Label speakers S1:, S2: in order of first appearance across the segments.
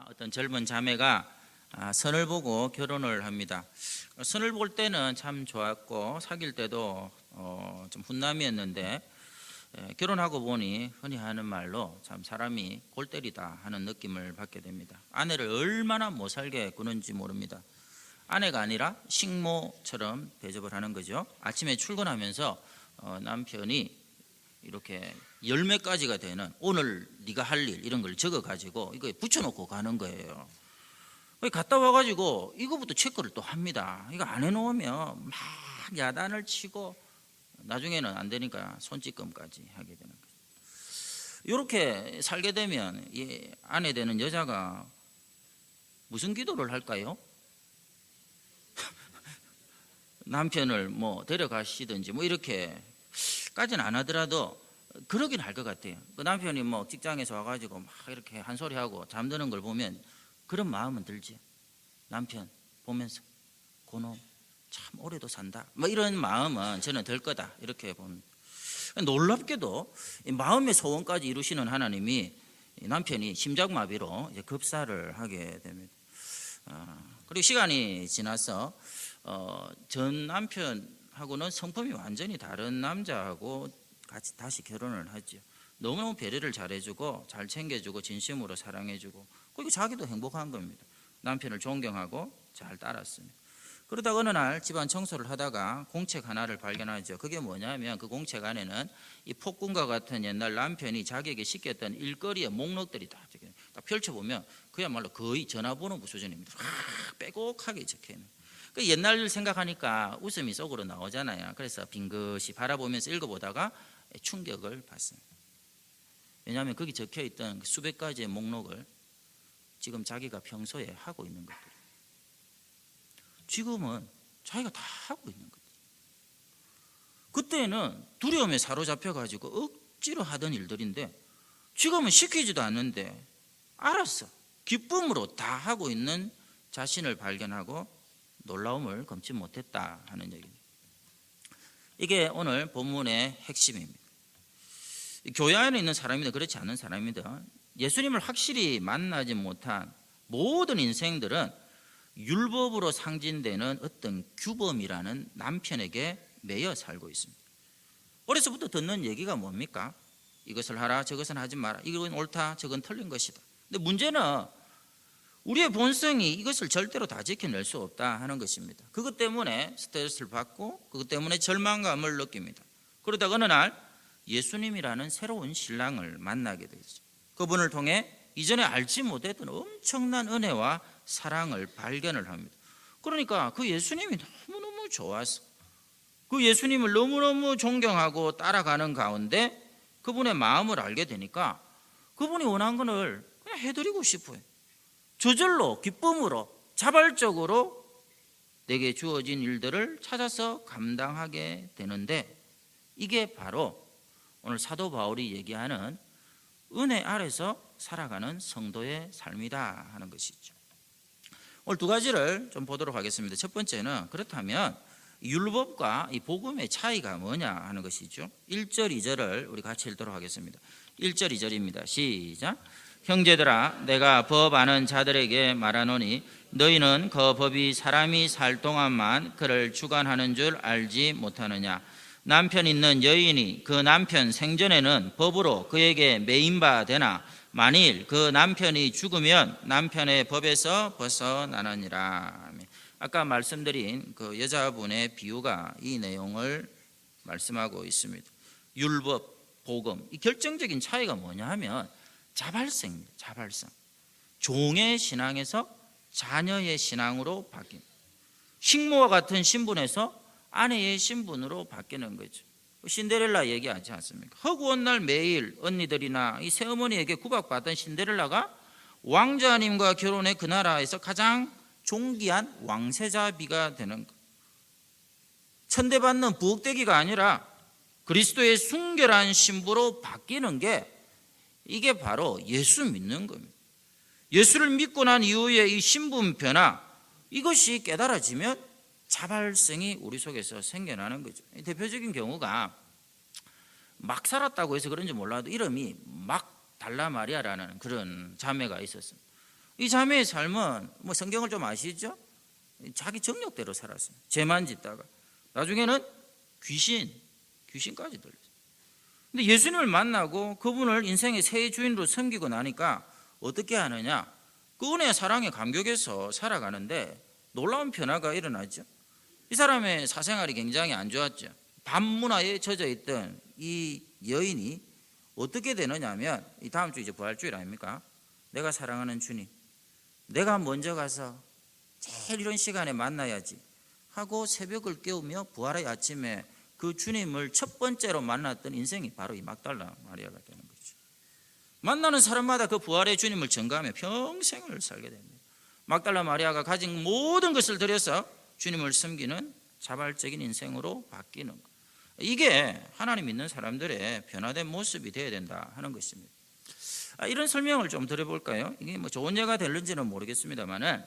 S1: 어떤 젊은 자매가 선을 보고 결혼을 합니다. 선을 볼 때는 참 좋았고 사귈 때도 좀 훈남이었는데 결혼하고 보니 흔히 하는 말로 참 사람이 골 때리다 하는 느낌을 받게 됩니다. 아내를 얼마나 못 살게 구는지 모릅니다. 아내가 아니라 식모처럼 대접을 하는 거죠. 아침에 출근하면서 남편이 이렇게 10몇 가지가 되는 오늘 네가 할 일 이런 걸 적어 가지고 이거 붙여놓고 가는 거예요. 갔다 와가지고 이거부터 체크를 또 합니다. 이거 안 해놓으면 막 야단을 치고 나중에는 안 되니까 손찌검까지 하게 되는 거죠. 이렇게 살게 되면 이 아내 되는 여자가 무슨 기도를 할까요? 남편을 뭐 데려가시든지 뭐 이렇게까지는 안 하더라도 그러긴 할 것 같아요. 그 남편이 뭐 직장에서 와가지고 막 이렇게 한 소리 하고 잠드는 걸 보면 그런 마음은 들지. 남편 보면서 고놈 참 오래도 산다. 뭐 이런 마음은 저는 들 거다 이렇게 봅니다. 놀랍게도 마음의 소원까지 이루시는 하나님이 남편이 심장마비로 이제 급사를 하게 됩니다. 그리고 시간이 지나서 전 남편하고는 성품이 완전히 다른 남자하고 같이 다시 결혼을 하죠. 너무너무 배려를 잘해주고 잘 챙겨주고 진심으로 사랑해주고 그리고 자기도 행복한 겁니다. 남편을 존경하고 잘 따랐습니다. 그러다가 어느 날 집안 청소를 하다가 공책 하나를 발견하죠. 그게 뭐냐면 그 공책 안에는 이 폭군과 같은 옛날 남편이 자기에게 시켰던 일거리의 목록들이 다 펼쳐보면 그야말로 거의 전화번호부 수준입니다. 빼곡하게 적혀있는. 그 옛날 생각하니까 웃음이 속으로 나오잖아요. 그래서 빙긋이 바라보면서 읽어보다가 충격을 받습니다. 왜냐하면 거기 적혀있던 수백 가지의 목록을 지금 자기가 평소에 하고 있는 것들, 지금은 자기가 다 하고 있는 것들. 그때는 두려움에 사로잡혀가지고 억지로 하던 일들인데 지금은 시키지도 않는데 알았어, 기쁨으로 다 하고 있는 자신을 발견하고 놀라움을 금치 못했다 하는 얘기입니다. 이게 오늘 본문의 핵심입니다. 교회 안에 있는 사람이든 그렇지 않은 사람이든 예수님을 확실히 만나지 못한 모든 인생들은 율법으로 상징되는 어떤 규범이라는 남편에게 매여 살고 있습니다. 어려서부터 듣는 얘기가 뭡니까? 이것을 하라, 저것은 하지 마라. 이건 옳다, 저건 틀린 것이다. 근데 문제는 우리의 본성이 이것을 절대로 다 지켜낼 수 없다 하는 것입니다. 그것 때문에 스트레스를 받고 그것 때문에 절망감을 느낍니다. 그러다가 어느 날 예수님이라는 새로운 신랑을 만나게 되죠. 그분을 통해 이전에 알지 못했던 엄청난 은혜와 사랑을 발견을 합니다. 그러니까 그 예수님이 너무너무 좋아서 그 예수님을 너무너무 존경하고 따라가는 가운데 그분의 마음을 알게 되니까 그분이 원한 것을 그냥 해드리고 싶어요. 저절로 기쁨으로 자발적으로 내게 주어진 일들을 찾아서 감당하게 되는데 이게 바로 오늘 사도 바울이 얘기하는 은혜 아래서 살아가는 성도의 삶이다 하는 것이죠. 오늘 두 가지를 좀 보도록 하겠습니다. 첫 번째는 그렇다면 율법과 이 복음의 차이가 뭐냐 하는 것이죠. 1절 2절을 우리 같이 읽도록 하겠습니다. 1절 2절입니다. 시작. 형제들아, 내가 법 아는 자들에게 말하노니 너희는 그 법이 사람이 살 동안만 그를 주관하는 줄 알지 못하느냐. 남편 있는 여인이 그 남편 생전에는 법으로 그에게 매인 바 되나 만일 그 남편이 죽으면 남편의 법에서 벗어나느니라. 아까 말씀드린 그 여자분의 비유가 이 내용을 말씀하고 있습니다. 율법, 복음, 이 결정적인 차이가 뭐냐 하면 자발성입니다. 자발성. 종의 신앙에서 자녀의 신앙으로 바뀐, 식모와 같은 신분에서 아내의 신분으로 바뀌는 거죠. 신데렐라 얘기하지 않습니까? 허구한 날 매일 언니들이나 이 새어머니에게 구박받던 신데렐라가 왕자님과 결혼해 그 나라에서 가장 존귀한 왕세자비가 되는 것. 천대받는 부엌대기가 아니라 그리스도의 순결한 신부로 바뀌는 게 이게 바로 예수 믿는 겁니다. 예수를 믿고 난 이후에 이 신분 변화, 이것이 깨달아지면 자발성이 우리 속에서 생겨나는 거죠. 대표적인 경우가 막 살았다고 해서 그런지 몰라도 이름이 막 달라 마리아라는 그런 자매가 있었습니다. 이 자매의 삶은 뭐 성경을 좀 아시죠? 자기 정욕대로 살았어요. 죄만 짓다가 나중에는 귀신까지 들렸어요. 근데 예수님을 만나고 그분을 인생의 새 주인으로 섬기고 나니까 어떻게 하느냐? 그 은혜와 사랑에 감격해서 살아가는데 놀라운 변화가 일어나죠. 이 사람의 사생활이 굉장히 안 좋았죠. 반문화에 젖어 있던 이 여인이 어떻게 되느냐 하면, 이 다음 주 이제 부활주일 아닙니까? 내가 사랑하는 주님, 내가 먼저 가서 제일 이런 시간에 만나야지 하고 새벽을 깨우며 부활의 아침에 그 주님을 첫 번째로 만났던 인생이 바로 이 막달라 마리아가 되는 거죠. 만나는 사람마다 그 부활의 주님을 전가하며 평생을 살게 됩니다. 막달라 마리아가 가진 모든 것을 들여서 주님을 섬기는 자발적인 인생으로 바뀌는 것. 이게 하나님 믿는 사람들의 변화된 모습이 되어야 된다 하는 것입니다. 이런 설명을 좀 드려볼까요? 이게 뭐 좋은 예가 될는지는 모르겠습니다만은,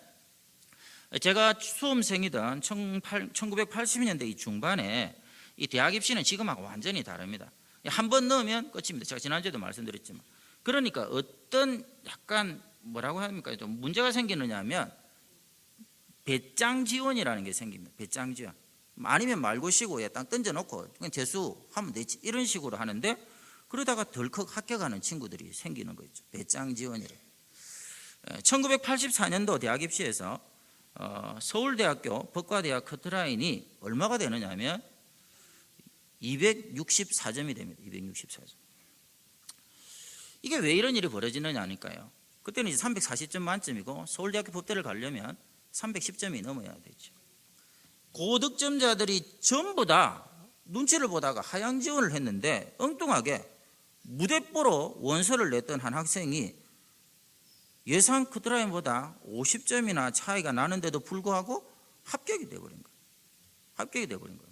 S1: 제가 수험생이던 1980년대 이 중반에 이 대학 입시는 지금하고 완전히 다릅니다. 한 번 넣으면 끝입니다. 제가 지난주에도 말씀드렸지만, 그러니까 어떤 약간 뭐라고 합니까? 좀 문제가 생기느냐 하면 배짱 지원이라는 게 생깁니다. 배짱 지원. 아니면 말고시고에 딱 던져놓고 그냥 재수하면 되지, 이런 식으로 하는데, 그러다가 덜컥 합격하는 친구들이 생기는 거죠. 배짱 지원이래. 1984년도 대학 입시에서 서울대학교 법과대학 커트라인이 얼마가 되느냐 하면 264점이 됩니다. 264점. 이게 왜 이런 일이 벌어지느냐 하니까요, 그때는 이제 340점 만점이고 서울대학교 법대를 가려면 310점이 넘어야 되죠. 고득점자들이 전부 다 눈치를 보다가 하향 지원을 했는데, 엉뚱하게 무대뽀로 원서를 냈던 한 학생이 예상 커트라인보다 50점이나 차이가 나는데도 불구하고 합격이 돼버린 거예요.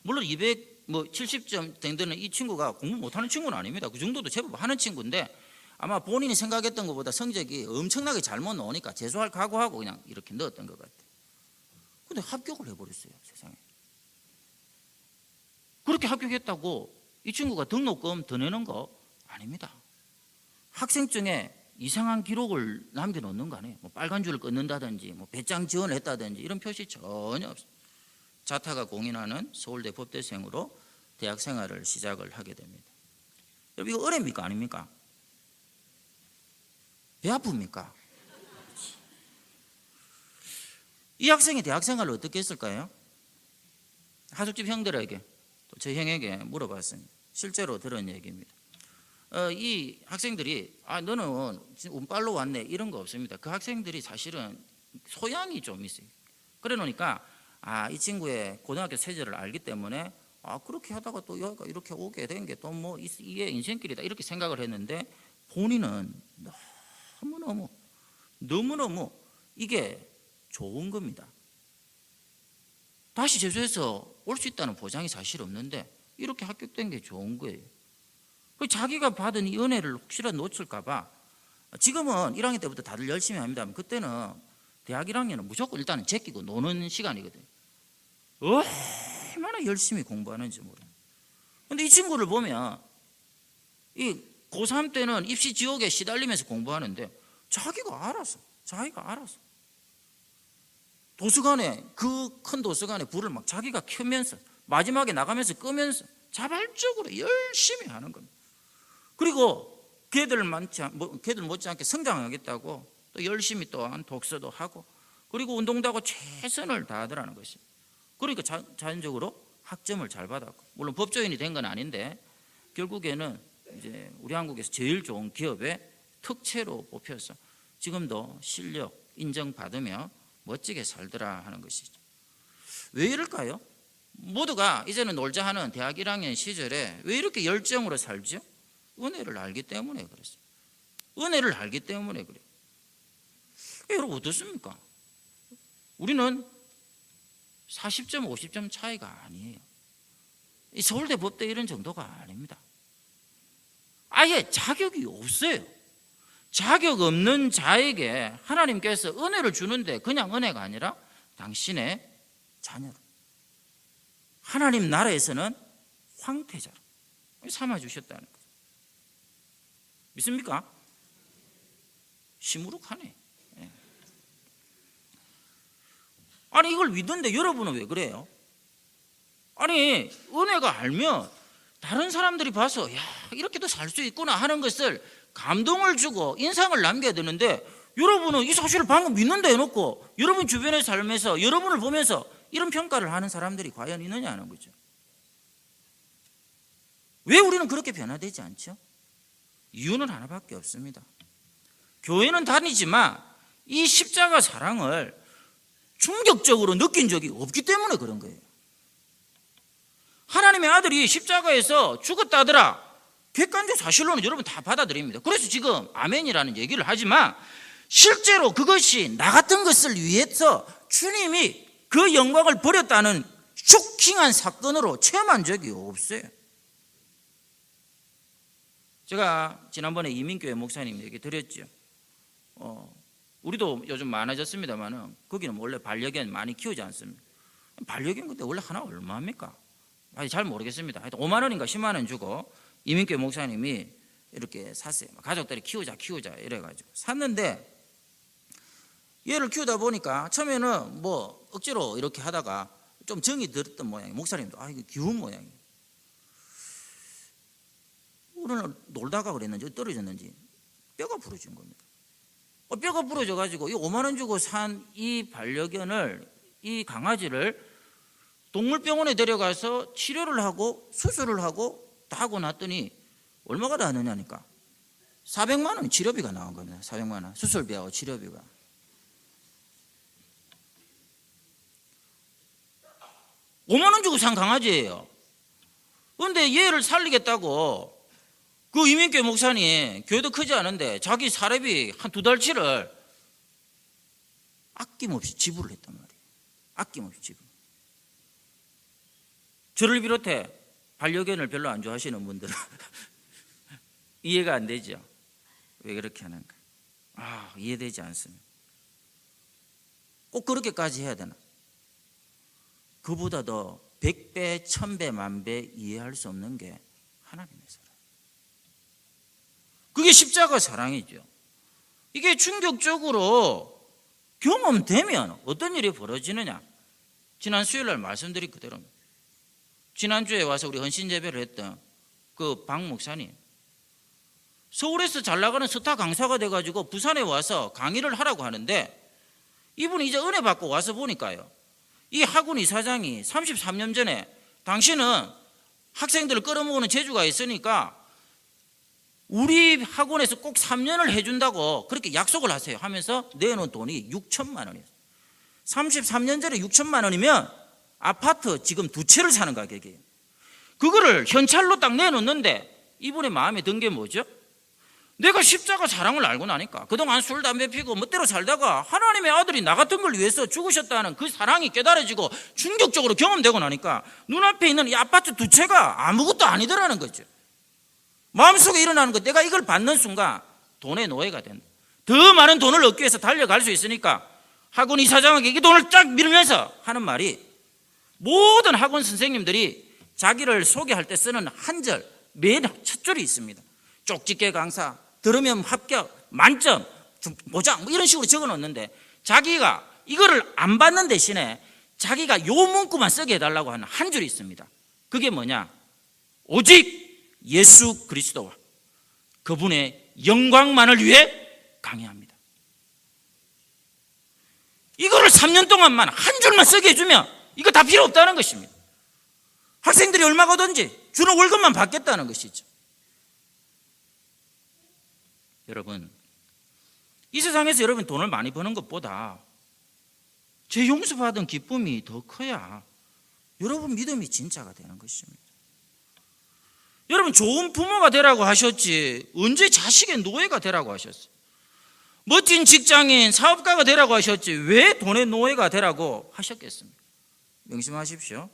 S1: 물론 270점 된 이 친구가 공부 못하는 친구는 아닙니다. 그 정도도 제법 하는 친구인데, 아마 본인이 생각했던 것보다 성적이 엄청나게 잘못 나오니까 재수할 각오하고 그냥 이렇게 넣었던 것 같아요. 근데 합격을 해버렸어요. 세상에. 그렇게 합격했다고 이 친구가 등록금 더 내는 거 아닙니다. 학생증에 이상한 기록을 남겨놓는 거 아니에요. 뭐 빨간 줄을 끊는다든지 뭐 배짱 지원을 했다든지 이런 표시 전혀 없어요. 자타가 공인하는 서울대 법대생으로 대학 생활을 시작을 하게 됩니다. 여러분, 이거 어렵니까 아닙니까? 배 아픕니까? 이 학생이 대학 생활을 어떻게 했을까요? 하숙집 형들에게, 또 제 형에게 물어봤습니다. 실제로 들은 얘기입니다. 이 학생들이 너는 운빨로 왔네 이런 거 없습니다. 그 학생들이 사실은 소양이 좀 있어요. 그래 놓으니까 이 친구의 고등학교 세절을 알기 때문에 그렇게 하다가 또 여기가 이렇게 오게 된 게 또 뭐 이게 인생길이다 이렇게 생각을 했는데, 본인은 너무너무 이게 좋은 겁니다. 다시 재수해서 올 수 있다는 보장이 사실 없는데 이렇게 합격된 게 좋은 거예요. 자기가 받은 이 은혜를 혹시라도 놓칠까 봐, 지금은 1학년 때부터 다들 열심히 합니다. 그때는 대학 1학년은 무조건 일단은 제끼고 노는 시간이거든요. 얼마나 열심히 공부하는지 모르겠어요. 근데 이 친구를 보면 이 고3 때는 입시 지옥에 시달리면서 공부하는데 자기가 알아서 도서관에, 그 큰 도서관에 불을 막 자기가 켜면서 마지막에 나가면서 끄면서 자발적으로 열심히 하는 겁니다. 그리고 걔들 못지않게 성장하겠다고 또 열심히 또한 독서도 하고, 그리고 운동도 하고 최선을 다하더라는 것입니다. 그러니까 자연적으로 학점을 잘 받았고, 물론 법조인이 된 건 아닌데 결국에는 이제 우리 한국에서 제일 좋은 기업의 특채로 뽑혀서 지금도 실력 인정받으며 멋지게 살더라 하는 것이죠. 왜 이럴까요? 모두가 이제는 놀자 하는 대학 1학년 시절에 왜 이렇게 열정으로 살죠? 은혜를 알기 때문에 그렇습니다. 은혜를 알기 때문에 그래요. 여러분 어떻습니까? 우리는 40점, 50점 차이가 아니에요. 이 서울대 법대 이런 정도가 아닙니다. 아예 자격이 없어요. 자격 없는 자에게 하나님께서 은혜를 주는데 그냥 은혜가 아니라 당신의 자녀로, 하나님 나라에서는 황태자로 삼아주셨다는 거죠. 믿습니까? 시무룩하네. 예. 아니 이걸 믿는데 여러분은 왜 그래요? 아니 은혜가 알면 다른 사람들이 봐서 야 이렇게도 살 수 있구나 하는 것을 감동을 주고 인상을 남겨야 되는데 여러분은 이 사실을 방금 믿는다 해놓고 여러분 주변의 삶에서 여러분을 보면서 이런 평가를 하는 사람들이 과연 있느냐 하는 거죠. 왜 우리는 그렇게 변화되지 않죠? 이유는 하나밖에 없습니다. 교회는 다니지만 이 십자가 사랑을 충격적으로 느낀 적이 없기 때문에 그런 거예요. 하나님의 아들이 십자가에서 죽었다더라, 객관적 사실로는 여러분 다 받아들입니다. 그래서 지금 아멘이라는 얘기를 하지만 실제로 그것이 나 같은 것을 위해서 주님이 그 영광을 버렸다는 쇼킹한 사건으로 체험한 적이 없어요. 제가 지난번에 이민교회 목사님 얘기 드렸죠. 우리도 요즘 많아졌습니다만 거기는 원래 반려견 많이 키우지 않습니다. 반려견 그때 원래 하나 얼마입니까? 잘 모르겠습니다. 하여튼 5만 원인가 10만 원 주고 이민교회 목사님이 이렇게 샀어요. 가족들이 키우자 이래가지고 샀는데 얘를 키우다 보니까 처음에는 뭐 억지로 이렇게 하다가 좀 정이 들었던 모양이에요. 목사님도 이거 귀여운 모양이에요. 오늘 놀다가 그랬는지 떨어졌는지 뼈가 부러진 겁니다. 뼈가 부러져 가지고 이 5만 원 주고 산 이 반려견을, 이 강아지를 동물병원에 데려가서 치료를 하고 수술을 하고 다 하고 났더니 얼마가 다 하느냐니까 400만 원 치료비가 나온 겁니다. 400만 원 수술비하고 치료비가. $5만 원 주고 산 강아지예요. 그런데 얘를 살리겠다고 그 이민교회 목사님, 교회도 크지 않은데 자기 사례비 한 2달치를 아낌없이 지불을 했단 말이에요. 아낌없이 지불. 저를 비롯해 반려견을 별로 안 좋아하시는 분들은 이해가 안 되죠. 왜 그렇게 하는가? 이해되지 않습니다. 꼭 그렇게까지 해야 되나? 그보다 더 100배, 1000배, 10,000배 이해할 수 없는 게 하나님의 사랑. 그게 십자가 사랑이죠. 이게 충격적으로 경험되면 어떤 일이 벌어지느냐? 지난 수요일 날 말씀드린 그대로입니다. 지난주에 와서 우리 헌신예배를 했던 그 박 목사님, 서울에서 잘 나가는 스타 강사가 돼가지고 부산에 와서 강의를 하라고 하는데 이분이 이제 은혜 받고 와서 보니까요, 이 학원 이사장이 33년 전에 당신은 학생들을 끌어모으는 재주가 있으니까 우리 학원에서 꼭 3년을 해준다고 그렇게 약속을 하세요 하면서 내놓은 돈이 6천만 원이에요. 33년 전에 6천만 원이면 아파트 지금 2채를 사는 가격이에요. 그거를 현찰로 딱 내놓는데 이분의 마음에 든 게 뭐죠? 내가 십자가 사랑을 알고 나니까 그동안 술, 담배 피고 멋대로 살다가 하나님의 아들이 나 같은 걸 위해서 죽으셨다는 그 사랑이 깨달아지고 충격적으로 경험되고 나니까 눈앞에 있는 이 아파트 2채가 아무것도 아니더라는 거죠. 마음속에 일어나는 것, 내가 이걸 받는 순간 돈의 노예가 된다. 더 많은 돈을 얻기 위해서 달려갈 수 있으니까 학원 이사장에게 이 돈을 쫙 밀면서 하는 말이, 모든 학원 선생님들이 자기를 소개할 때 쓰는 한 절, 맨 첫 줄이 있습니다. 쪽집게 강사, 들으면 합격, 만점, 보장, 뭐 이런 식으로 적어 놓는데 자기가 이거를 안 받는 대신에 자기가 요 문구만 쓰게 해달라고 하는 한 줄이 있습니다. 그게 뭐냐? 오직 예수 그리스도와 그분의 영광만을 위해 강의합니다. 이거를 3년 동안만 한 줄만 쓰게 해주면 이거 다 필요 없다는 것입니다. 학생들이 얼마가 오든지 주는 월급만 받겠다는 것이죠. 여러분, 이 세상에서 여러분 돈을 많이 버는 것보다 제 용서받은 기쁨이 더 커야 여러분 믿음이 진짜가 되는 것입니다. 여러분, 좋은 부모가 되라고 하셨지 언제 자식의 노예가 되라고 하셨어요? 멋진 직장인, 사업가가 되라고 하셨지 왜 돈의 노예가 되라고 하셨겠습니까? 명심하십시오.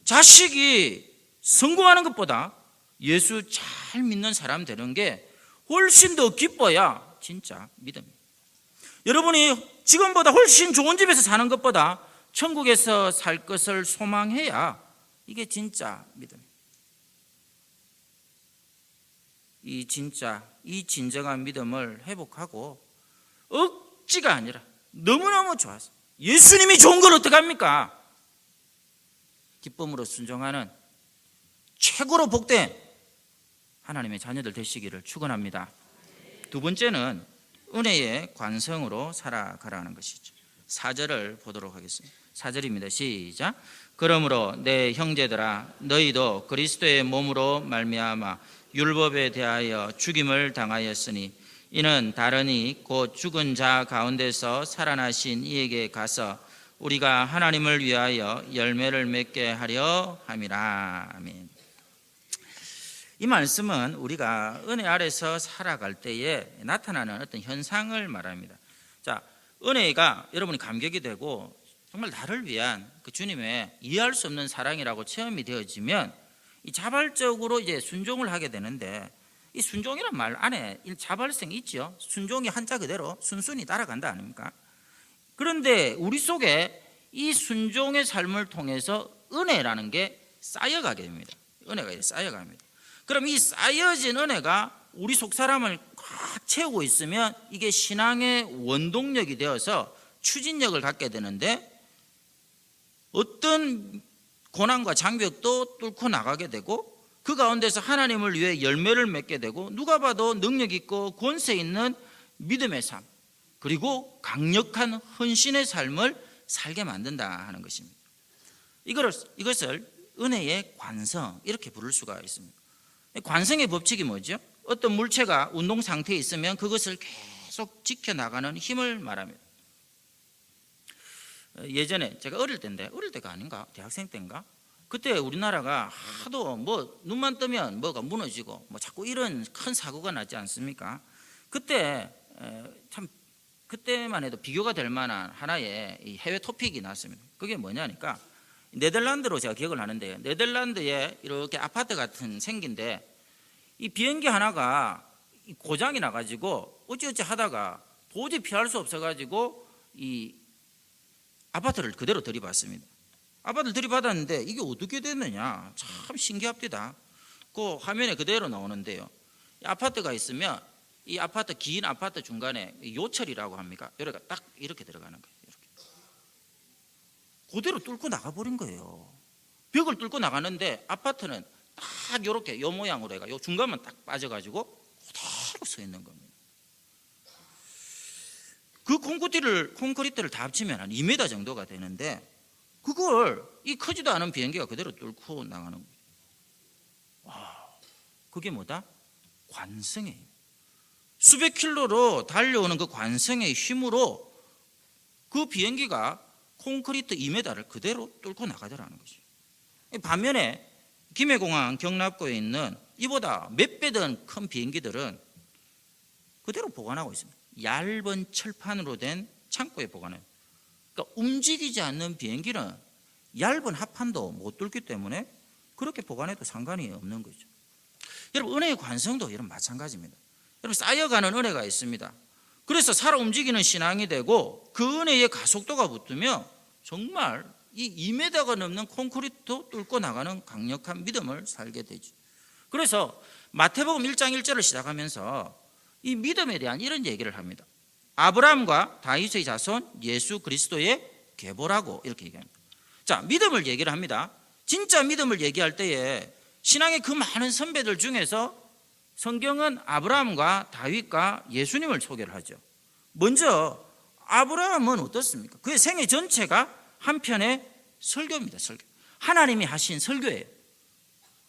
S1: 자식이 성공하는 것보다 예수 잘 믿는 사람 되는 게 훨씬 더 기뻐야 진짜 믿음입니다. 여러분이 지금보다 훨씬 좋은 집에서 사는 것보다 천국에서 살 것을 소망해야 이게 진짜 믿음입니다. 이 진정한 믿음을 회복하고 억지가 아니라 너무너무 좋아서 예수님이 좋은 걸 어떡합니까? 기쁨으로 순종하는 최고로 복된 하나님의 자녀들 되시기를 축원합니다. 두 번째는 은혜의 관성으로 살아가라는 것이죠. 4절을 보도록 하겠습니다. 4절입니다. 시작. 그러므로 내 형제들아 너희도 그리스도의 몸으로 말미암아 율법에 대하여 죽임을 당하였으니 이는 다르니 곧 죽은 자 가운데서 살아나신 이에게 가서 우리가 하나님을 위하여 열매를 맺게 하려 함이라. 아멘. 이 말씀은 우리가 은혜 아래서 살아갈 때에 나타나는 어떤 현상을 말합니다. 자, 은혜가 여러분이 감격이 되고 정말 나를 위한 그 주님의 이해할 수 없는 사랑이라고 체험이 되어지면 이 자발적으로 이제 순종을 하게 되는데, 이 순종이란 말 안에 자발성이 있죠. 순종이 한자 그대로 순순히 따라간다 아닙니까? 그런데 우리 속에 이 순종의 삶을 통해서 은혜라는 게 쌓여가게 됩니다. 은혜가 쌓여갑니다. 그럼 이 쌓여진 은혜가 우리 속 사람을 꽉 채우고 있으면 이게 신앙의 원동력이 되어서 추진력을 갖게 되는데, 어떤 고난과 장벽도 뚫고 나가게 되고 그 가운데서 하나님을 위해 열매를 맺게 되고 누가 봐도 능력 있고 권세 있는 믿음의 삶, 그리고 강력한 헌신의 삶을 살게 만든다 하는 것입니다. 이것을 은혜의 관성 이렇게 부를 수가 있습니다. 관성의 법칙이 뭐죠? 어떤 물체가 운동 상태에 있으면 그것을 계속 지켜나가는 힘을 말합니다. 예전에 제가 어릴 때가 아닌가? 대학생 때인가? 그때 우리나라가 하도 뭐 눈만 뜨면 뭐가 무너지고 뭐 자꾸 이런 큰 사고가 났지 않습니까? 그때 참 그때만 해도 비교가 될 만한 하나의 이 해외 토픽이 났습니다. 그게 뭐냐니까 네덜란드로 제가 기억을 하는데요. 네덜란드에 이렇게 아파트 같은 생긴데 이 비행기 하나가 고장이 나가지고 어찌어찌 하다가 도저히 피할 수 없어가지고 이 아파트를 그대로 들이받습니다. 아파트를 들이받았는데 이게 어떻게 됐느냐, 참 신기합니다. 그 화면에 그대로 나오는데요. 이 아파트가 있으면 이 아파트 긴 아파트 중간에 요철이라고 합니까? 여기가 딱 이렇게 들어가는 거예요. 이렇게. 그대로 뚫고 나가버린 거예요. 벽을 뚫고 나가는데 아파트는 딱 이렇게 요 모양으로 해가 요 중간만 딱 빠져가지고 그대로 서 있는 겁니다. 그 콘크리트를 다 합치면 한 2m 정도가 되는데 그걸 이 크지도 않은 비행기가 그대로 뚫고 나가는 거예요. 와, 그게 뭐다? 관성이에요. 수백 킬로로 달려오는 그 관성의 힘으로 그 비행기가 콘크리트 2m를 그대로 뚫고 나가더라는 거죠. 반면에 김해공항 경납고에 있는 이보다 몇 배 더 큰 비행기들은 그대로 보관하고 있습니다. 얇은 철판으로 된 창고에 보관해요. 그러니까 움직이지 않는 비행기는 얇은 합판도 못 뚫기 때문에 그렇게 보관해도 상관이 없는 거죠. 여러분, 은혜의 관성도 여러분 마찬가지입니다. 여러분, 쌓여가는 은혜가 있습니다. 그래서 살아 움직이는 신앙이 되고 그 은혜의 가속도가 붙으면 정말 이 2m가 넘는 콘크리트도 뚫고 나가는 강력한 믿음을 살게 되죠. 그래서 마태복음 1장 1절을 시작하면서 이 믿음에 대한 이런 얘기를 합니다. 아브라함과 다윗의 자손 예수 그리스도의 계보라고 이렇게 얘기합니다. 자, 믿음을 얘기를 합니다. 진짜 믿음을 얘기할 때에 신앙의 그 많은 선배들 중에서 성경은 아브라함과 다윗과 예수님을 소개를 하죠. 먼저 아브라함은 어떻습니까? 그의 생애 전체가 한편의 설교입니다. 설교. 하나님이 하신 설교예요.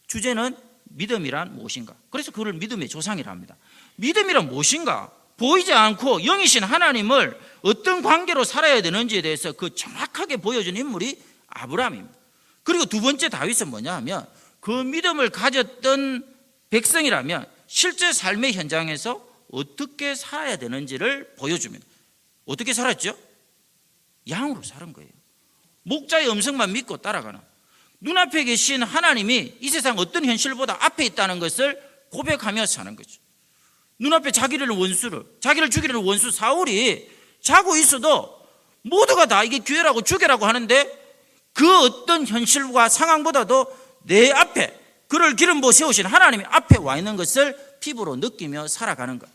S1: 주제는 믿음이란 무엇인가? 그래서 그를 믿음의 조상이라 합니다. 믿음이란 무엇인가? 보이지 않고 영이신 하나님을 어떤 관계로 살아야 되는지에 대해서 그 정확하게 보여준 인물이 아브라함입니다. 그리고 두 번째 다윗은 뭐냐 하면 그 믿음을 가졌던 백성이라면 실제 삶의 현장에서 어떻게 살아야 되는지를 보여줍니다. 어떻게 살았죠? 양으로 사는 거예요. 목자의 음성만 믿고 따라가는, 눈앞에 계신 하나님이 이 세상 어떤 현실보다 앞에 있다는 것을 고백하며 사는 거죠. 눈앞에 자기를 죽이려는 원수 사울이 자고 있어도 모두가 다 이게 기회라고 죽여라고 하는데 그 어떤 현실과 상황보다도 내 앞에 그를 기름 부어 세우신 하나님이 앞에 와 있는 것을 피부로 느끼며 살아가는 것.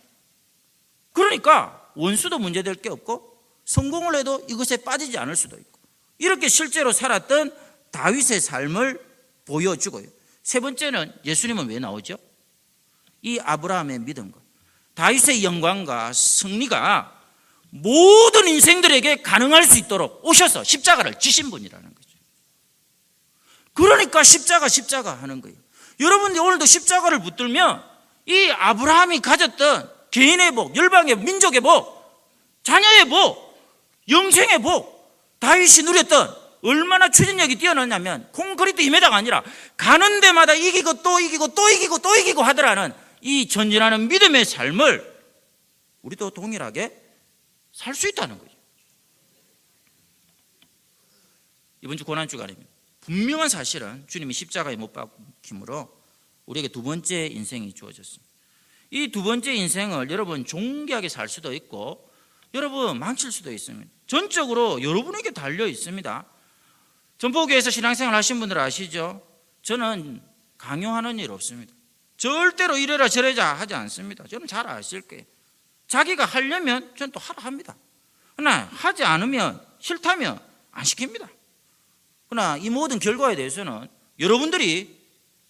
S1: 그러니까 원수도 문제될 게 없고 성공을 해도 이것에 빠지지 않을 수도 있고, 이렇게 실제로 살았던 다윗의 삶을 보여주고요. 세 번째는 예수님은 왜 나오죠? 이 아브라함의 믿음과 다윗의 영광과 승리가 모든 인생들에게 가능할 수 있도록 오셔서 십자가를 지신 분이라는 거죠. 그러니까 십자가 하는 거예요. 여러분들 오늘도 십자가를 붙들면 이 아브라함이 가졌던 개인의 복, 열방의 민족의 복, 자녀의 복, 영생의 복, 다윗이 누렸던 얼마나 추진력이 뛰어났냐면 콘크리트 2m가 아니라 가는 데마다 이기고 또 이기고 또 이기고 또 이기고 하더라는 이 전진하는 믿음의 삶을 우리도 동일하게 살 수 있다는 거죠. 이번 주 고난주간입니다. 분명한 사실은 주님이 십자가에 못 박힘으로 우리에게 두 번째 인생이 주어졌습니다. 이 두 번째 인생을 여러분 존귀하게 살 수도 있고 여러분 망칠 수도 있습니다. 전적으로 여러분에게 달려 있습니다. 전포교회에서 신앙생활 하신 분들 아시죠? 저는 강요하는 일 없습니다. 절대로 이래라 저래라 하지 않습니다. 저는 잘 아실 거예요. 자기가 하려면 저는 또 하라 합니다. 그러나 하지 않으면, 싫다면 안 시킵니다. 그러나 이 모든 결과에 대해서는 여러분들이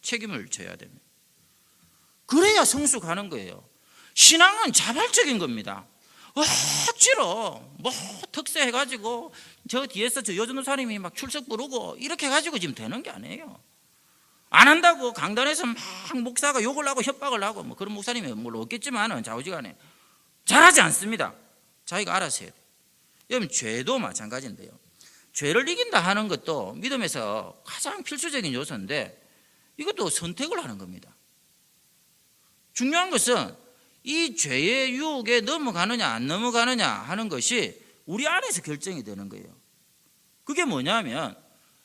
S1: 책임을 져야 됩니다. 그래야 성숙하는 거예요. 신앙은 자발적인 겁니다. 억지로 뭐 특세해가지고 저 뒤에서 저 여전도사님이 막 출석 부르고 이렇게 가지고 지금 되는 게 아니에요. 안 한다고 강단에서 막 목사가 욕을 하고 협박을 하고 뭐 그런 목사님이 뭘 없겠지만은 좌우지간에 잘하지 않습니다. 자기가 알아서 해야 돼요. 여러분 죄도 마찬가지인데요. 죄를 이긴다 하는 것도 믿음에서 가장 필수적인 요소인데 이것도 선택을 하는 겁니다. 중요한 것은 이 죄의 유혹에 넘어가느냐 안 넘어가느냐 하는 것이 우리 안에서 결정이 되는 거예요. 그게 뭐냐면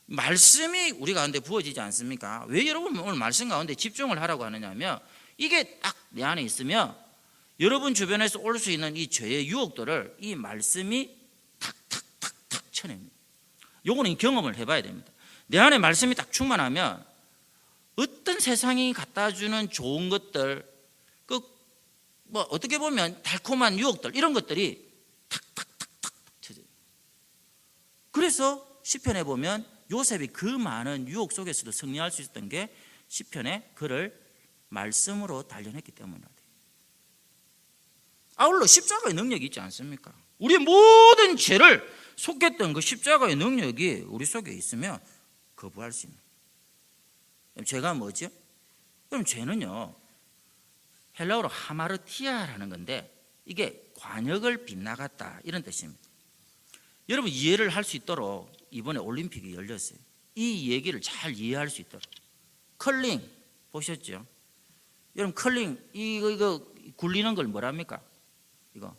S1: 말씀이 우리 가운데 부어지지 않습니까? 왜 여러분 오늘 말씀 가운데 집중을 하라고 하느냐면 이게 딱 내 안에 있으면 여러분 주변에서 올 수 있는 이 죄의 유혹들을 이 말씀이 탁탁탁탁 쳐냅니다. 요거는 경험을 해봐야 됩니다. 내 안에 말씀이 딱 충만하면 어떤 세상이 갖다 주는 좋은 것들, 뭐 어떻게 보면 달콤한 유혹들 이런 것들이 탁탁탁탁 쳐져요. 그래서 시편에 보면 요셉이 그 많은 유혹 속에서도 승리할 수 있었던 게 시편에 그를 말씀으로 단련했기 때문이다. 아울러 십자가의 능력이 있지 않습니까? 우리의 모든 죄를 속했던 그 십자가의 능력이 우리 속에 있으면 거부할 수 있는. 죄가 뭐죠? 그럼 죄는요 헬라어로 하마르티아라는 건데 이게 관역을 빗나갔다 이런 뜻입니다. 여러분 이해를 할 수 있도록 이번에 올림픽이 열렸어요. 이 얘기를 잘 이해할 수 있도록 컬링 보셨죠? 여러분 컬링 이거 굴리는 걸 뭐랍니까? 이거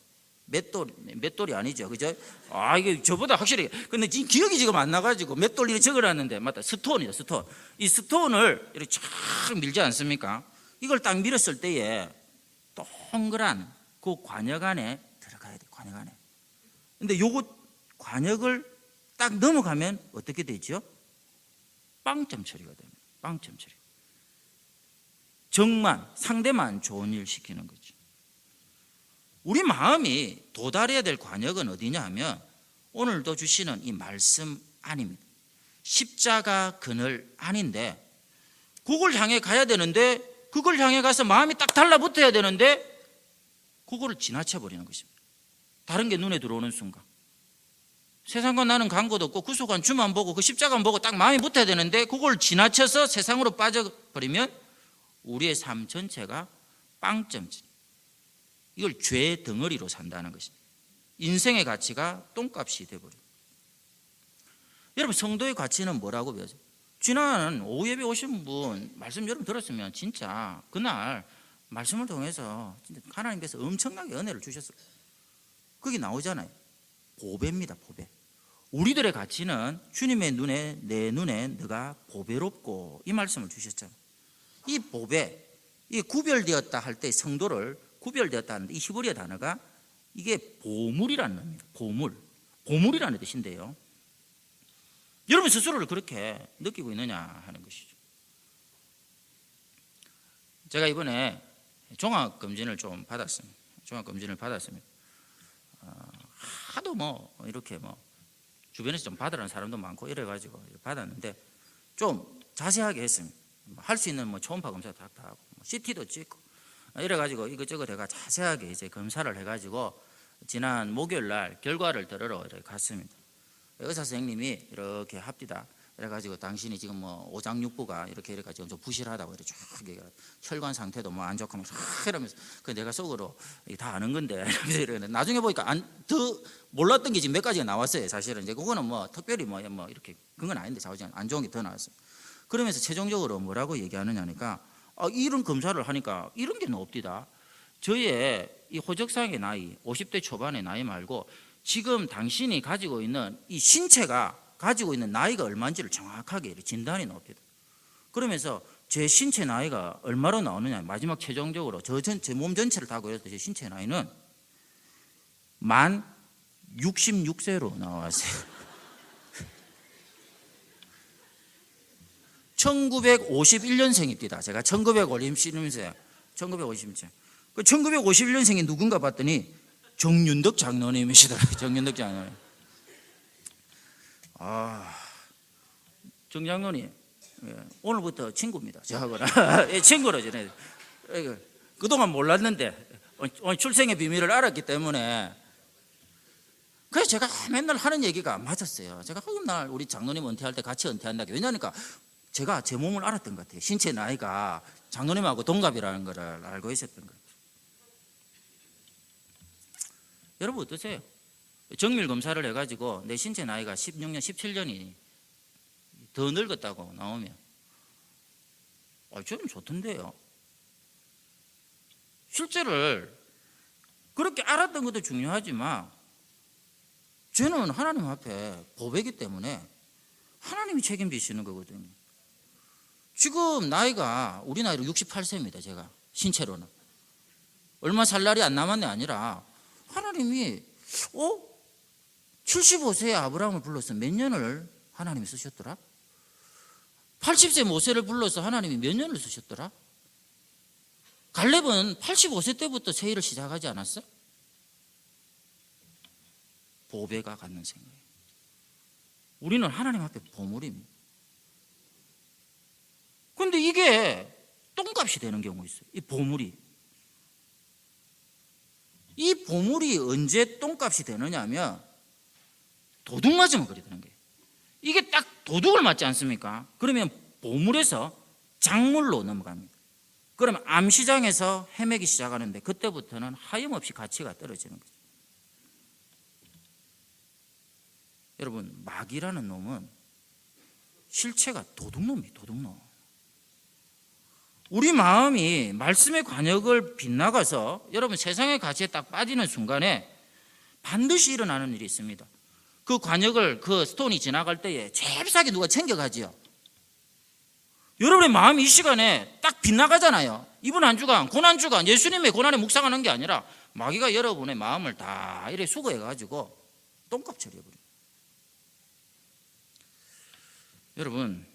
S1: 맷돌이 아니죠, 그죠? 아 이게 저보다 확실히 근데 지금 기억이 지금 안 나가지고 맷돌이 적어놨는데 맞다 스톤이다 스톤. 이 스톤을 이렇게 쫙 밀지 않습니까? 이걸 딱 밀었을 때에 동그란 그 관역 안에 들어가야 돼. 관역 안에. 근데 요거 관역을 딱 넘어가면 어떻게 되죠? 빵점 처리가 됩니다. 빵점 처리. 정만 상대만 좋은 일 시키는 거죠. 우리 마음이 도달해야 될 관역은 어디냐 하면 오늘도 주시는 이 말씀 안입니다. 십자가 그늘 안인데 그걸 향해 가야 되는데 그걸 향해 가서 마음이 딱 달라붙어야 되는데 그거를 지나쳐 버리는 것입니다. 다른 게 눈에 들어오는 순간 세상과 나는 간것도 없고 구속한 주만 보고 그 십자가만 보고 딱 마음이 붙어야 되는데 그걸 지나쳐서 세상으로 빠져버리면 우리의 삶 전체가 빵점지. 이걸 죄 덩어리로 산다는 것입니다. 인생의 가치가 똥값이 되어버려요. 여러분 성도의 가치는 뭐라고 배우죠? 지난 오후 예배 오신 분 말씀 여러분 들었으면 진짜 그날 말씀을 통해서 진짜 하나님께서 엄청나게 은혜를 주셨어요. 거기 나오잖아요. 보배입니다. 보배. 우리들의 가치는 주님의 눈에 내 눈에 너가 보배롭고 이 말씀을 주셨잖아요. 이 보배, 이 구별되었다 할 때 성도를 구별되었다 하는데 이 히브리어 단어가 이게 보물이라는 의미입니다. 보물이라는 뜻인데요. 여러분 스스로를 그렇게 느끼고 있느냐 하는 것이죠. 제가 이번에 종합검진을 좀 받았습니다. 종합검진을 받았습니다. 하도 뭐 이렇게 뭐 주변에서 좀 받으라는 사람도 많고 이래가지고 받았는데 좀 자세하게 했습니다. 할 수 있는 뭐 초음파 검사 다 하고 CT도 찍고 이래가지고 이것저것 제가 자세하게 이제 검사를 해가지고 지난 목요일 날 결과를 들으러 갔습니다. 의사 선생님이 이렇게 합디다. 그래가지고 당신이 지금 뭐 오장육부가 이렇게 이래가지고 좀 부실하다고 이렇게 쭉 혈관 상태도 뭐 안 좋고 막 이러면서 그 내가 속으로 다 아는 건데 이러면서 나중에 보니까 더 몰랐던 게 지금 몇 가지가 나왔어요. 사실은 이제 그거는 뭐 특별히 뭐 이렇게 그건 아닌데 자우지간 안 좋은 게 더 나왔어요. 그러면서 최종적으로 뭐라고 얘기하느냐니까 이런 검사를 하니까 이런 게 없디다. 저의 이 호적상의 나이 50대 초반의 나이 말고 지금 당신이 가지고 있는 이 신체가 가지고 있는 나이가 얼마인지를 정확하게 진단이 나옵니다. 그러면서 제 신체 나이가 얼마로 나오느냐, 마지막 최종적으로 제 몸 전체를 다 고려해서 제 신체 나이는 만 66세로 나왔어요. 1951년생입니다. 제가 1950년생. 그 1951년생이 누군가 봤더니 정윤덕 장로님이시더라고요. 정윤덕 장로님. 정 장로님, 오늘부터 친구입니다. 저하고는. 친구로 지내. 그동안 몰랐는데 오늘 출생의 비밀을 알았기 때문에 그래서 제가 맨날 하는 얘기가 맞았어요. 제가 날 우리 장로님 은퇴할 때 같이 은퇴한다. 왜냐니까 제가 제 몸을 알았던 것 같아요. 신체 나이가 장로님하고 동갑이라는 것을 알고 있었던 거예요. 여러분 어떠세요? 정밀 검사를 해가지고 내 신체 나이가 16년, 17년이 더 늙었다고 나오면 저는 좋던데요. 실제를 그렇게 알았던 것도 중요하지만 저는 하나님 앞에 보배이기 때문에 하나님이 책임지시는 거거든요. 지금 나이가 우리 나이로 68세입니다. 제가 신체로는 얼마 살 날이 안 남았네 아니라 하나님이 75세의 아브라함을 불러서 몇 년을 하나님이 쓰셨더라? 80세 모세를 불러서 하나님이 몇 년을 쓰셨더라? 갈렙은 85세 때부터 새 일을 시작하지 않았어? 보배가 갖는 생각이에요. 우리는 하나님 앞에 보물입니다. 그런데 이게 똥값이 되는 경우 있어요. 이 보물이. 이 보물이 언제 똥값이 되느냐 하면 도둑 맞으면 그래 되는 거예요. 이게 딱 도둑을 맞지 않습니까? 그러면 보물에서 작물로 넘어갑니다. 그러면 암시장에서 헤매기 시작하는데 그때부터는 하염없이 가치가 떨어지는 거죠. 여러분 마귀라는 놈은 실체가 도둑놈이에요. 도둑놈. 우리 마음이 말씀의 관역을 빗나가서 여러분 세상의 가치에 딱 빠지는 순간에 반드시 일어나는 일이 있습니다. 그 관역을 그 스톤이 지나갈 때에 잽싸게 누가 챙겨가지요. 여러분의 마음이 이 시간에 딱 빗나가잖아요. 이번 한 주간 고난 주간 예수님의 고난에 묵상하는 게 아니라 마귀가 여러분의 마음을 다 이렇게 수거해가지고 똥값 처리해버려요. 여러분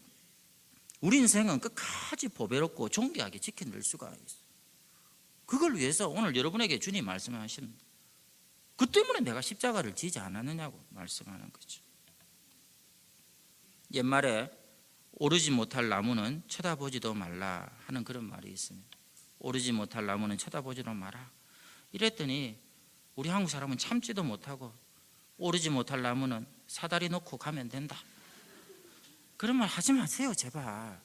S1: 우리 인생은 끝까지 보배롭고 존귀하게 지켜낼 수가 있어요. 그걸 위해서 오늘 여러분에게 주님 말씀하십니다. 그 때문에 내가 십자가를 지지 않았느냐고 말씀하는 거죠. 옛말에 오르지 못할 나무는 쳐다보지도 말라 하는 그런 말이 있습니다. 오르지 못할 나무는 쳐다보지도 마라. 이랬더니 우리 한국 사람은 참지도 못하고 오르지 못할 나무는 사다리 놓고 가면 된다. 그런 말 하지 마세요 제발.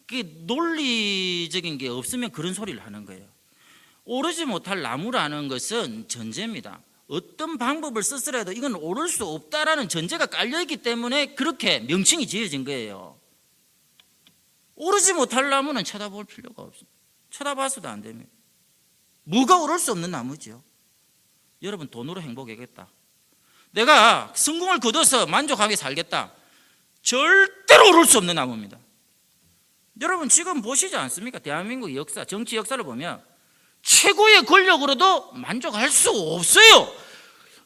S1: 그게 논리적인 게 없으면 그런 소리를 하는 거예요. 오르지 못할 나무라는 것은 전제입니다. 어떤 방법을 쓰더라도 이건 오를 수 없다라는 전제가 깔려있기 때문에 그렇게 명칭이 지어진 거예요. 오르지 못할 나무는 쳐다볼 필요가 없습니다. 쳐다봐서도 안 됩니다. 뭐가 오를 수 없는 나무죠? 여러분 돈으로 행복하겠다. 내가 성공을 거둬서 만족하게 살겠다. 절대로 오를 수 없는 나무입니다. 여러분 지금 보시지 않습니까? 대한민국 역사, 정치 역사를 보면 최고의 권력으로도 만족할 수 없어요.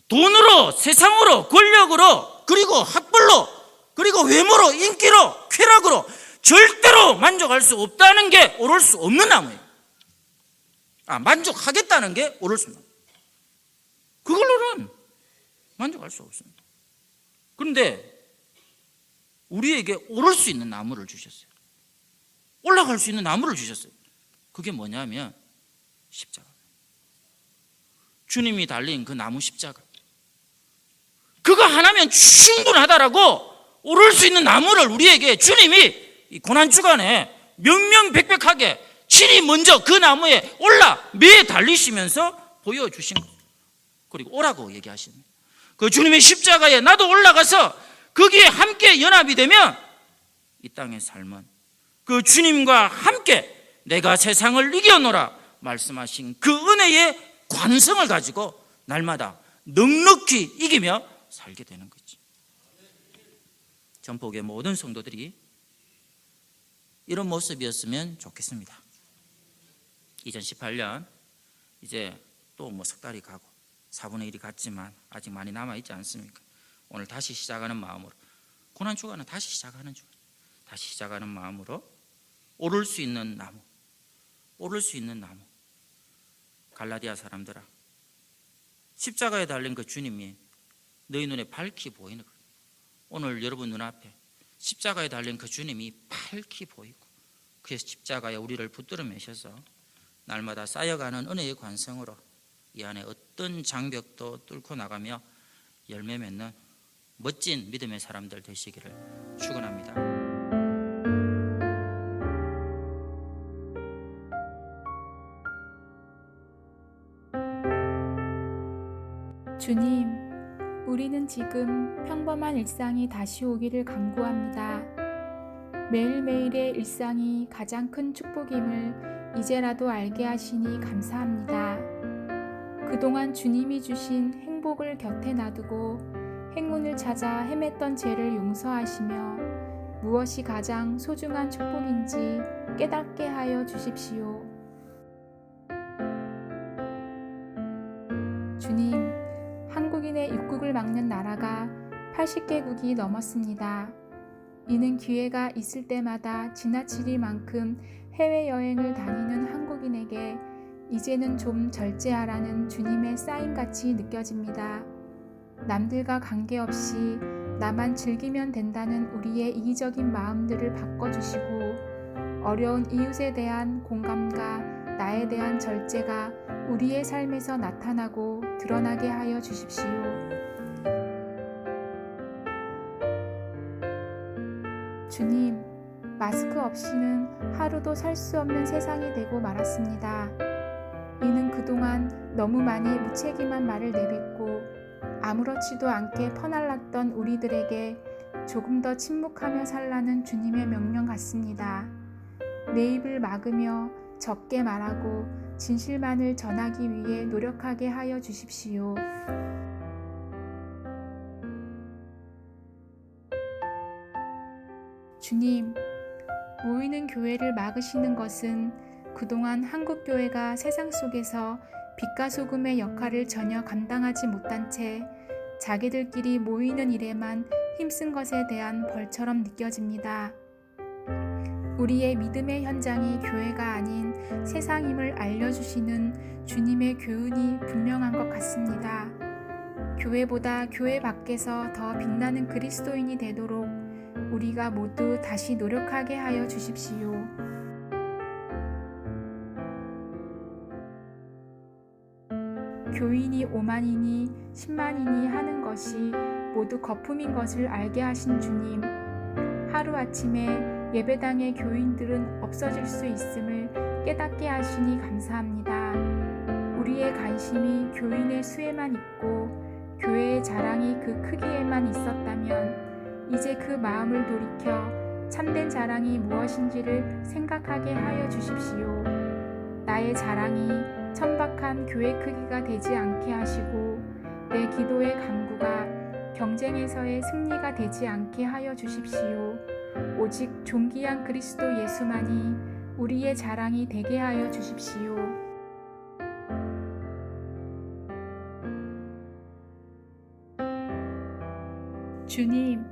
S1: 돈으로, 세상으로, 권력으로, 그리고 학벌로, 그리고 외모로, 인기로, 쾌락으로 절대로 만족할 수 없다는 게 오를 수 없는 나무예요. 만족하겠다는 게 오를 수 없는 나무. 그걸 만족할 수 없습니다. 그런데 우리에게 오를 수 있는 나무를 주셨어요. 올라갈 수 있는 나무를 주셨어요. 그게 뭐냐면 십자가. 주님이 달린 그 나무 십자가. 그거 하나면 충분하다라고 오를 수 있는 나무를 우리에게 주님이 이 고난주간에 명명백백하게 친히 먼저 그 나무에 올라 매에 달리시면서 보여주신 거예요. 그리고 오라고 얘기하시는 거예요. 그 주님의 십자가에 나도 올라가서 거기에 함께 연합이 되면 이 땅의 삶은 그 주님과 함께 내가 세상을 이겨노라 말씀하신 그 은혜의 관성을 가지고 날마다 넉넉히 이기며 살게 되는 거죠. 전복의 모든 성도들이 이런 모습이었으면 좋겠습니다. 2018년 이제 또 석 달이 가고 4분의 1이 갔지만 아직 많이 남아있지 않습니까? 오늘 다시 시작하는 마음으로, 고난주간은 다시 시작하는 주간, 다시 시작하는 마음으로 오를 수 있는 나무, 오를 수 있는 나무. 갈라디아 사람들아, 십자가에 달린 그 주님이 너희 눈에 밝히 보이는 거예요. 오늘 여러분 눈앞에 십자가에 달린 그 주님이 밝히 보이고, 그래서 십자가에 우리를 붙들어 매셔서 날마다 쌓여가는 은혜의 관성으로 이 안에 어떤 장벽도 뚫고 나가며 열매 맺는 멋진 믿음의 사람들 되시기를 축원합니다.
S2: 주님, 우리는 지금 평범한 일상이 다시 오기를 간구합니다. 매일매일의 일상이 가장 큰 축복임을 이제라도 알게 하시니 감사합니다. 그동안 주님이 주신 행복을 곁에 놔두고 행운을 찾아 헤맸던 죄를 용서하시며 무엇이 가장 소중한 축복인지 깨닫게 하여 주십시오. 주님, 한국인의 입국을 막는 나라가 80개국이 넘었습니다. 이는 기회가 있을 때마다 지나치리만큼 해외여행을 다니는 한국인에게 이제는 좀 절제하라는 주님의 사인같이 느껴집니다. 남들과 관계없이 나만 즐기면 된다는 우리의 이기적인 마음들을 바꿔주시고 어려운 이웃에 대한 공감과 나에 대한 절제가 우리의 삶에서 나타나고 드러나게 하여 주십시오. 주님, 마스크 없이는 하루도 살 수 없는 세상이 되고 말았습니다. 이는 그동안 너무 많이 무책임한 말을 내뱉고 아무렇지도 않게 퍼날랐던 우리들에게 조금 더 침묵하며 살라는 주님의 명령 같습니다. 내 입을 막으며 적게 말하고 진실만을 전하기 위해 노력하게 하여 주십시오. 주님, 모이는 교회를 막으시는 것은 그동안 한국교회가 세상 속에서 빛과 소금의 역할을 전혀 감당하지 못한 채 자기들끼리 모이는 일에만 힘쓴 것에 대한 벌처럼 느껴집니다. 우리의 믿음의 현장이 교회가 아닌 세상임을 알려주시는 주님의 교훈이 분명한 것 같습니다. 교회보다 교회 밖에서 더 빛나는 그리스도인이 되도록 우리가 모두 다시 노력하게 하여 주십시오. 교인이 5만이니 10만이니 하는 것이 모두 거품인 것을 알게 하신 주님, 하루아침에 예배당의 교인들은 없어질 수 있음을 깨닫게 하시니 감사합니다. 우리의 관심이 교인의 수에만 있고 교회의 자랑이 그 크기에만 있었다면 이제 그 마음을 돌이켜 참된 자랑이 무엇인지를 생각하게 하여 주십시오. 나의 자랑이 천박한 교회 크기가 되지 않게 하시고 내 기도의 간구가 경쟁에서의 승리가 되지 않게 하여 주십시오. 오직 존귀한 그리스도 예수만이 우리의 자랑이 되게 하여 주십시오. 주님,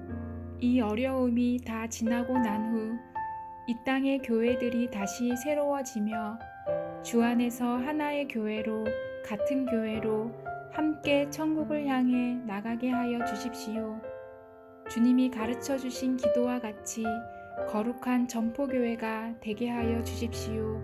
S2: 이 어려움이 다 지나고 난 후 이 땅의 교회들이 다시 새로워지며 주 안에서 하나의 교회로, 같은 교회로 함께 천국을 향해 나가게 하여 주십시오. 주님이 가르쳐 주신 기도와 같이 거룩한 전포교회가 되게 하여 주십시오.